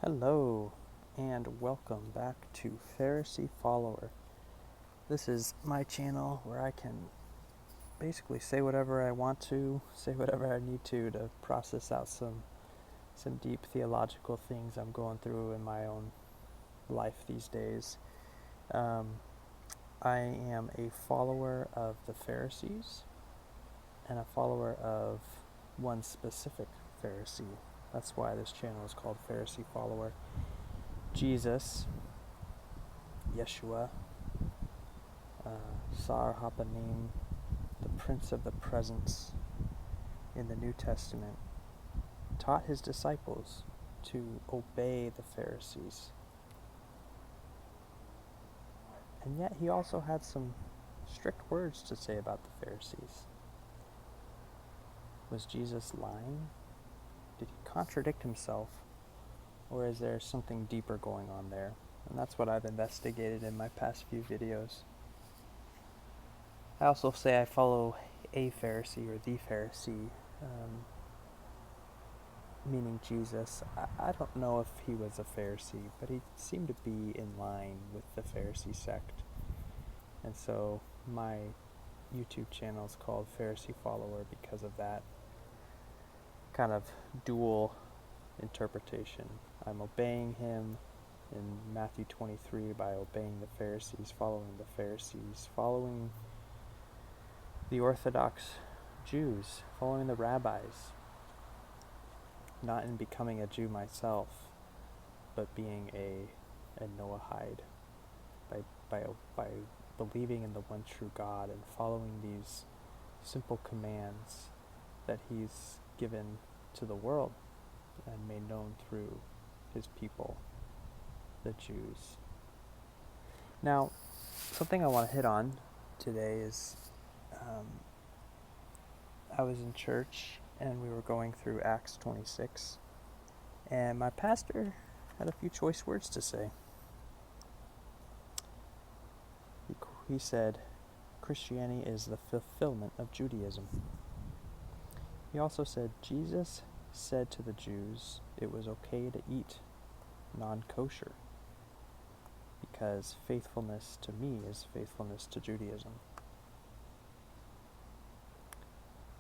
Hello, and welcome back to Pharisee Follower. This is my channel where I can basically say whatever I want to, say whatever I need to process out some deep theological things I'm going through in my own life these days. I am a follower of the Pharisees and a follower of one specific Pharisee. That's why this channel is called Pharisee Follower. Jesus, Yeshua, Sar Hapanim, the Prince of the Presence in the New Testament, taught his disciples to obey the Pharisees. And yet he also had some strict words to say about the Pharisees. Was Jesus lying? Did he contradict himself? Or is there something deeper going on there? And that's what I've investigated in my past few videos. I also say I follow a Pharisee or the Pharisee, meaning Jesus. I don't know if he was a Pharisee, but he seemed to be in line with the Pharisee sect. And so my YouTube channel is called Pharisee Follower because of that kind of dual interpretation. I'm obeying him in Matthew 23 by obeying the Pharisees, following the Orthodox Jews, following the rabbis, not in becoming a Jew myself, but being a Noahide, by believing in the one true God and following these simple commands that he's given to the world and made known through his people, the Jews. Now, something I want to hit on today is I was in church and we were going through Acts 26, and my pastor had a few choice words to say. He said, Christianity is the fulfillment of Judaism. He also said, Jesus said to the Jews it was okay to eat non-kosher because faithfulness to me is faithfulness to Judaism.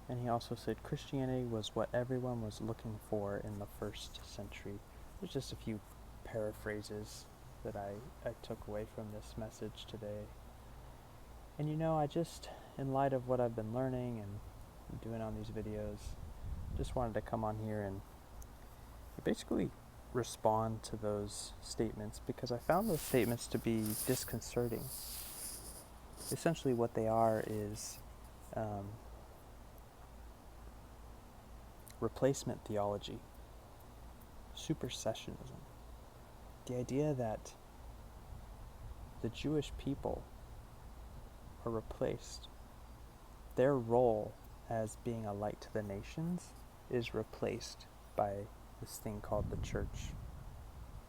And he also said Christianity was what everyone was looking for in the first century. There's just a few paraphrases that I took away from this message today. And I just, in light of what I've been learning and doing on these videos, just wanted to come on here and basically respond to those statements because I found those statements to be disconcerting. Essentially what they are is replacement theology, supersessionism, the idea that the Jewish people are replaced. Their role as being a light to the nations is replaced by this thing called the church,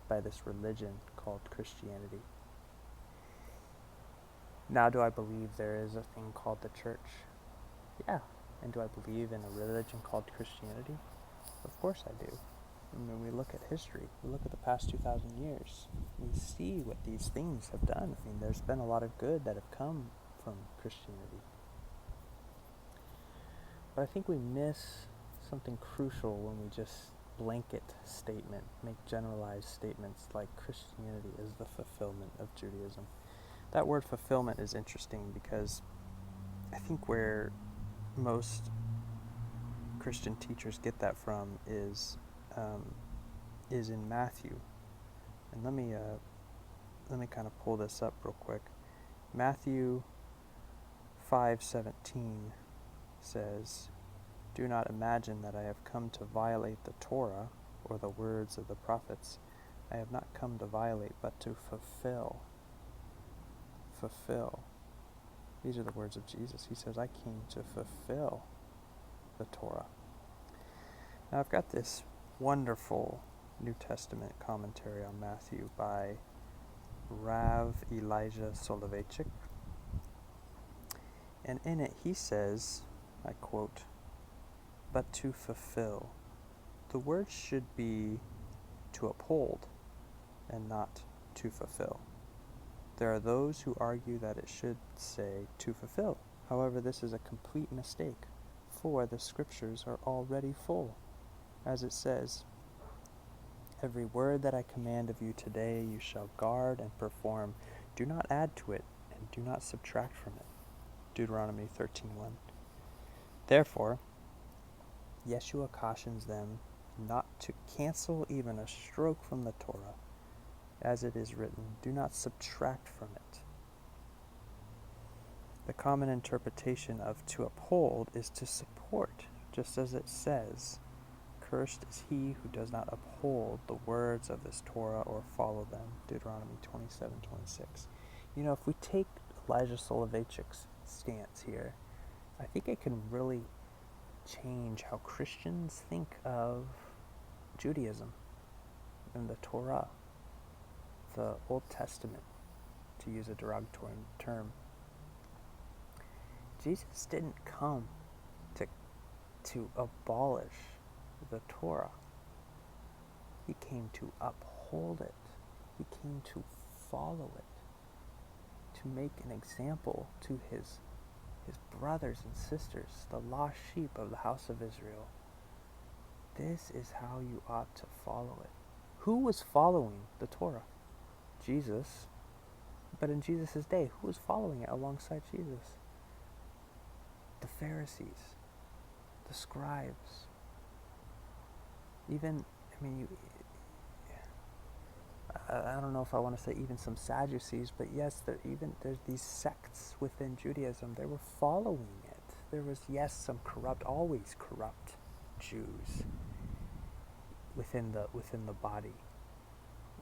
by this religion called Christianity. Now, do I believe there is a thing called the church? Yeah. And do I believe in a religion called Christianity? Of course I do. When we look at history, we look at the past 2,000 years, we see what these things have done. There's been a lot of good that have come from Christianity. But I think we miss something crucial when we just blanket statement, make generalized statements like Christianity is the fulfillment of Judaism. That word fulfillment is interesting because I think where most Christian teachers get that from is in Matthew. And let me kind of pull this up real quick. Matthew 5:17 says, "Do not imagine that I have come to violate the Torah or the words of the prophets. I have not come to violate, but to fulfill." Fulfill. These are the words of Jesus. He says, I came to fulfill the Torah. Now, I've got this wonderful New Testament commentary on Matthew by Rav Elijah Soloveitchik. And in it, he says, I quote, "But to fulfill. The word should be to uphold and not to fulfill. There are those who argue that it should say to fulfill. However, this is a complete mistake, for the scriptures are already full. As it says, "Every word that I command of you today you shall guard and perform. Do not add to it, and do not subtract from it." Deuteronomy 13:1. Therefore, Yeshua cautions them not to cancel even a stroke from the Torah. As it is written, do not subtract from it. The common interpretation of to uphold is to support, just as it says, "Cursed is he who does not uphold the words of this Torah or follow them." Deuteronomy 27:26. If we take Elijah Soloveitchik's stance here, I think it can really change how Christians think of Judaism and the Torah, the Old Testament, to use a derogatory term. Jesus didn't come to abolish the Torah. He came to uphold it. He came to follow it, to make an example to his brothers and sisters, the lost sheep of the house of Israel. This is how you ought to follow it. Who was following the Torah? Jesus. But in Jesus' day, who was following it alongside Jesus? The Pharisees, the scribes. I don't know if I want to say even some Sadducees, but yes, there's these sects within Judaism. They were following it. There was, yes, some always corrupt Jews within the body,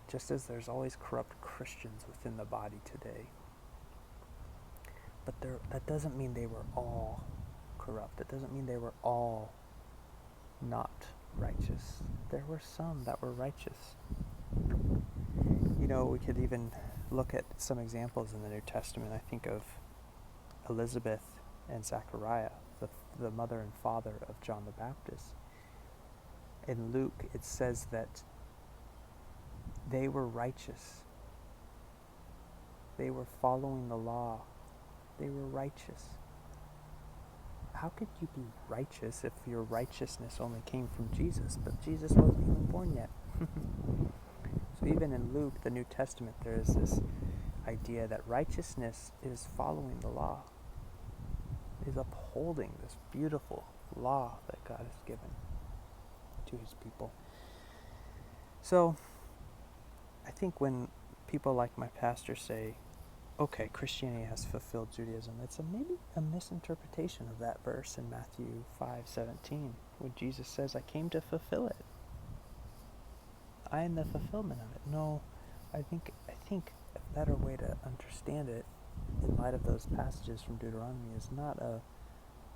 just as there's always corrupt Christians within the body today. But that doesn't mean they were all corrupt. It doesn't mean they were all not righteous. There were some that were righteous. We could even look at some examples in the New Testament. I think of Elizabeth and Zachariah, the mother and father of John the Baptist. In Luke, it says that they were righteous. They were following the law. They were righteous. How could you be righteous if your righteousness only came from Jesus? But Jesus wasn't even born yet. So even in Luke, the New Testament, there is this idea that righteousness is following the law, is upholding this beautiful law that God has given to his people. So I think when people like my pastor say, okay, Christianity has fulfilled Judaism, it's maybe a misinterpretation of that verse in Matthew 5:17, when Jesus says, "I came to fulfill it. I am the fulfillment of it." No, I think a better way to understand it in light of those passages from Deuteronomy is not a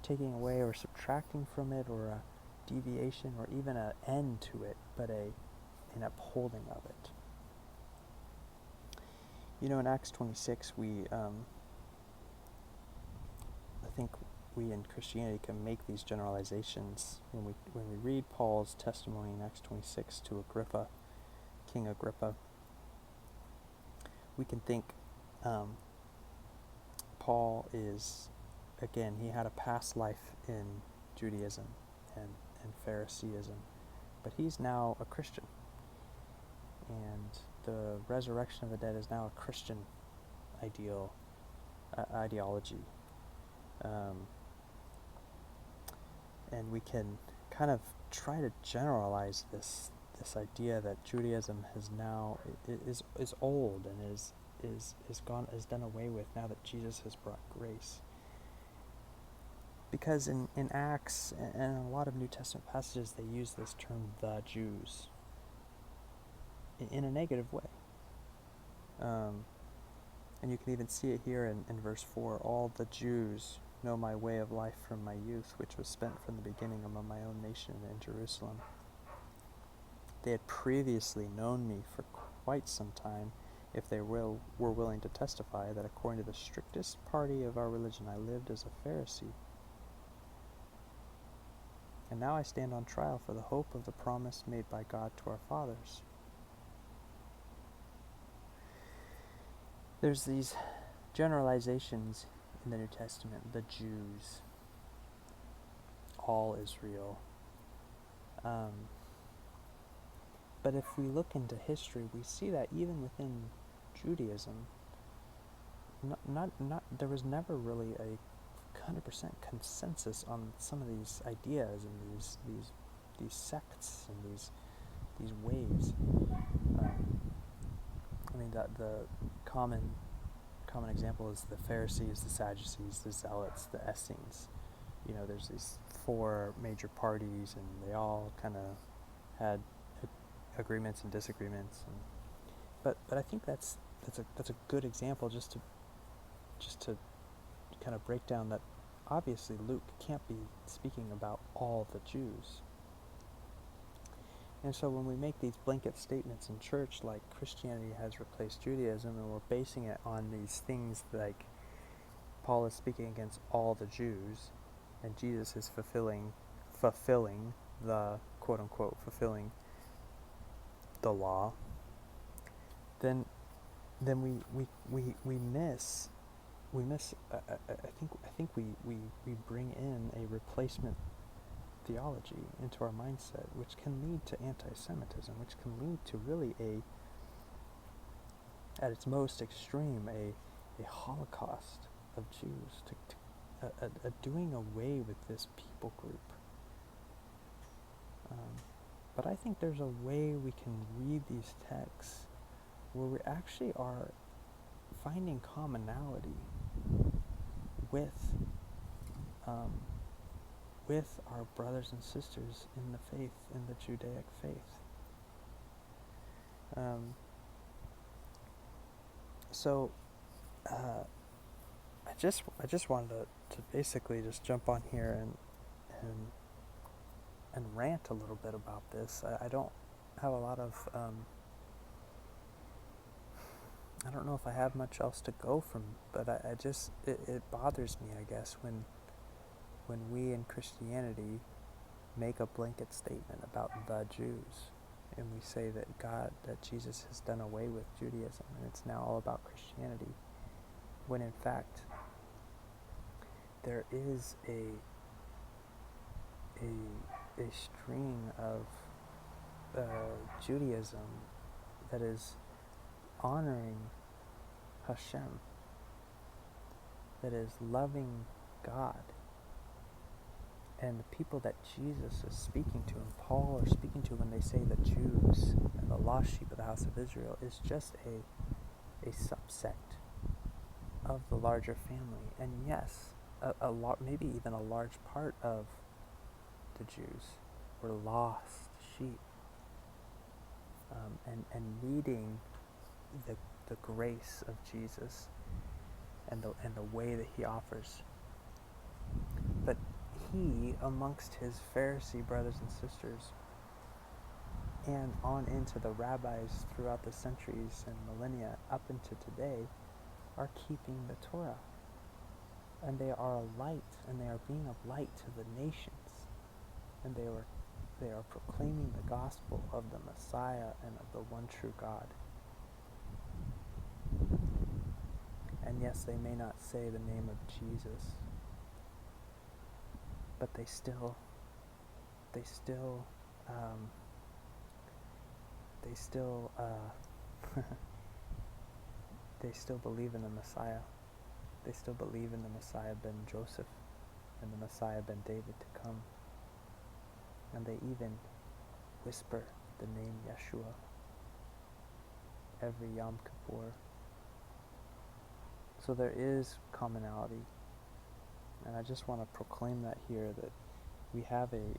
taking away or subtracting from it, or a deviation, or even an end to it, but an upholding of it. In Acts 26, I think we in Christianity can make these generalizations when we read Paul's testimony in Acts 26 to Agrippa, King Agrippa. We can think Paul is, again, he had a past life in Judaism and Phariseeism, but he's now a Christian, and the resurrection of the dead is now a Christian ideology. And we can kind of try to generalize this idea that Judaism is old and is done away with now that Jesus has brought grace. Because in Acts and a lot of New Testament passages, they use this term, the Jews, in a negative way. And you can even see it here in verse 4. "All the Jews know my way of life from my youth, which was spent from the beginning among my own nation in Jerusalem." They had previously known me for quite some time, if they were willing to testify that according to the strictest party of our religion I lived as a Pharisee. And now I stand on trial for the hope of the promise made by God to our fathers, there's these generalizations in the New Testament, the Jews, all Israel. But if we look into history, we see that even within Judaism, there was never really a 100% consensus on some of these ideas and these sects and these ways. I mean, the common example is the Pharisees, the Sadducees, the Zealots, the Essenes. You know, there's these 4 major parties, and they all kind of had agreements and disagreements. But I think that's a good example just to kind of break down that obviously Luke can't be speaking about all the Jews. And so when we make these blanket statements in church like Christianity has replaced Judaism, and we're basing it on these things like Paul is speaking against all the Jews and Jesus is fulfilling the quote-unquote fulfilling the law, then we miss I think we bring in a replacement theology into our mindset, which can lead to anti-Semitism, which can lead to really at its most extreme, a holocaust of Jews, a doing away with this people group. But I think there's a way we can read these texts where we actually are finding commonality with our brothers and sisters in the faith, in the Judaic faith. I just wanted to basically just jump on here and rant a little bit about this. I don't have a lot of I don't know if I have much else to go from, but it bothers me, I guess, when we in Christianity make a blanket statement about the Jews, and we say that Jesus has done away with Judaism and it's now all about Christianity, when in fact there is a string of Judaism that is honoring Hashem, that is loving God. And the people that Jesus is speaking to, and Paul are speaking to when they say the Jews and the lost sheep of the house of Israel, is just a subset of the larger family. And yes, maybe even a large part of the Jews were lost sheep, and needing the grace of Jesus and the way that he offers. But he, amongst his Pharisee brothers and sisters, and on into the rabbis throughout the centuries and millennia up into today, are keeping the Torah. And they are a light, and they are being a light to the nations. And they are proclaiming the gospel of the Messiah and of the one true God. And yes, they may not say the name of Jesus, but they still believe in the Messiah. They still believe in the Messiah ben Joseph and the Messiah ben David to come. And they even whisper the name Yeshua every Yom Kippur. So there is commonality. And I just want to proclaim that here, that we have a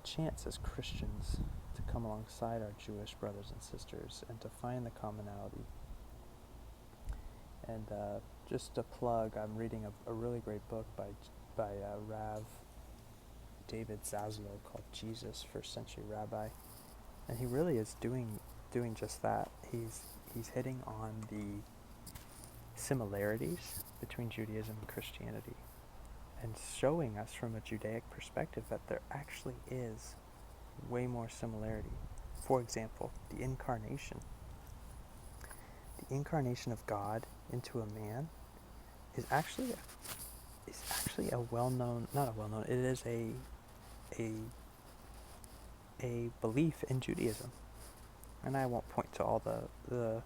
chance as Christians to come alongside our Jewish brothers and sisters and to find the commonality. And just a plug, I'm reading a really great book by Rav David Zaslow called Jesus, First Century Rabbi, and he really is doing just that. He's hitting on the similarities between Judaism and Christianity, and showing us from a Judaic perspective that there actually is way more similarity. For example, the incarnation. incarnation of God into a man is actually a well-known, not a well-known, it is a belief in Judaism. And I won't point to all the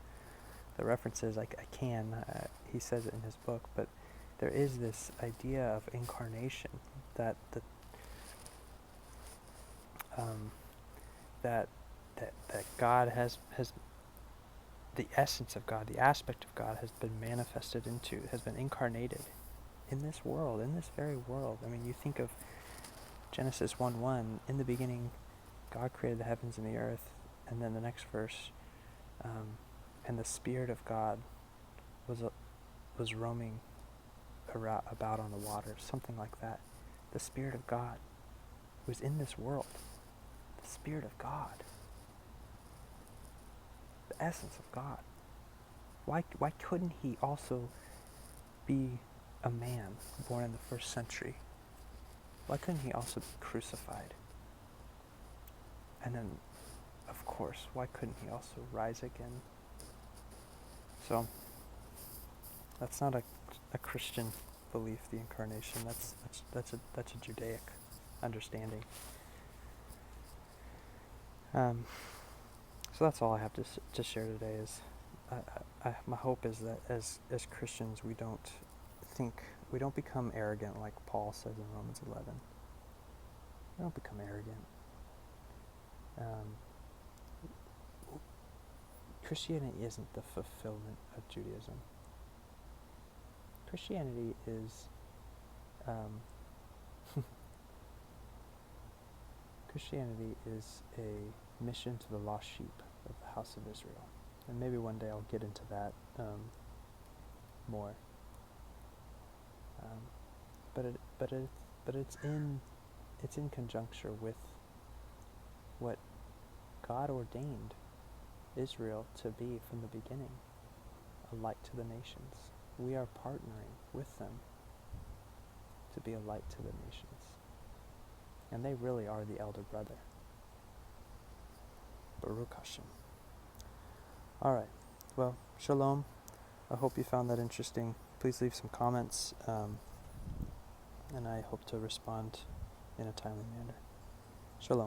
references. I can. He says it in his book, but there is this idea of incarnation that that God has the essence of God, the aspect of God has been manifested into, has been incarnated in this world, in this very world. I mean, you think of Genesis 1:1, in the beginning, God created the heavens and the earth, and then the next verse, and the Spirit of God was roaming about on the water, something like that. The Spirit of God was in this world. The Spirit of God. The essence of God. Why couldn't he also be a man born in the first century? Why couldn't he also be crucified? And then, of course, why couldn't he also rise again? So, that's not a Christian belief, the incarnation. That's a Judaic understanding. So that's all I have to share today. Is my hope is that as Christians we don't become arrogant like Paul says in Romans 11. We don't become arrogant. Christianity isn't the fulfillment of Judaism. Christianity is Christianity is a mission to the lost sheep of the house of Israel, and maybe one day I'll get into that more. But it's in conjuncture with what God ordained Israel to be from the beginning, a light to the nations. We are partnering with them to be a light to the nations. And they really are the elder brother. Baruch Hashem. Alright, well, shalom. I hope you found that interesting. Please leave some comments, and I hope to respond in a timely manner. Shalom.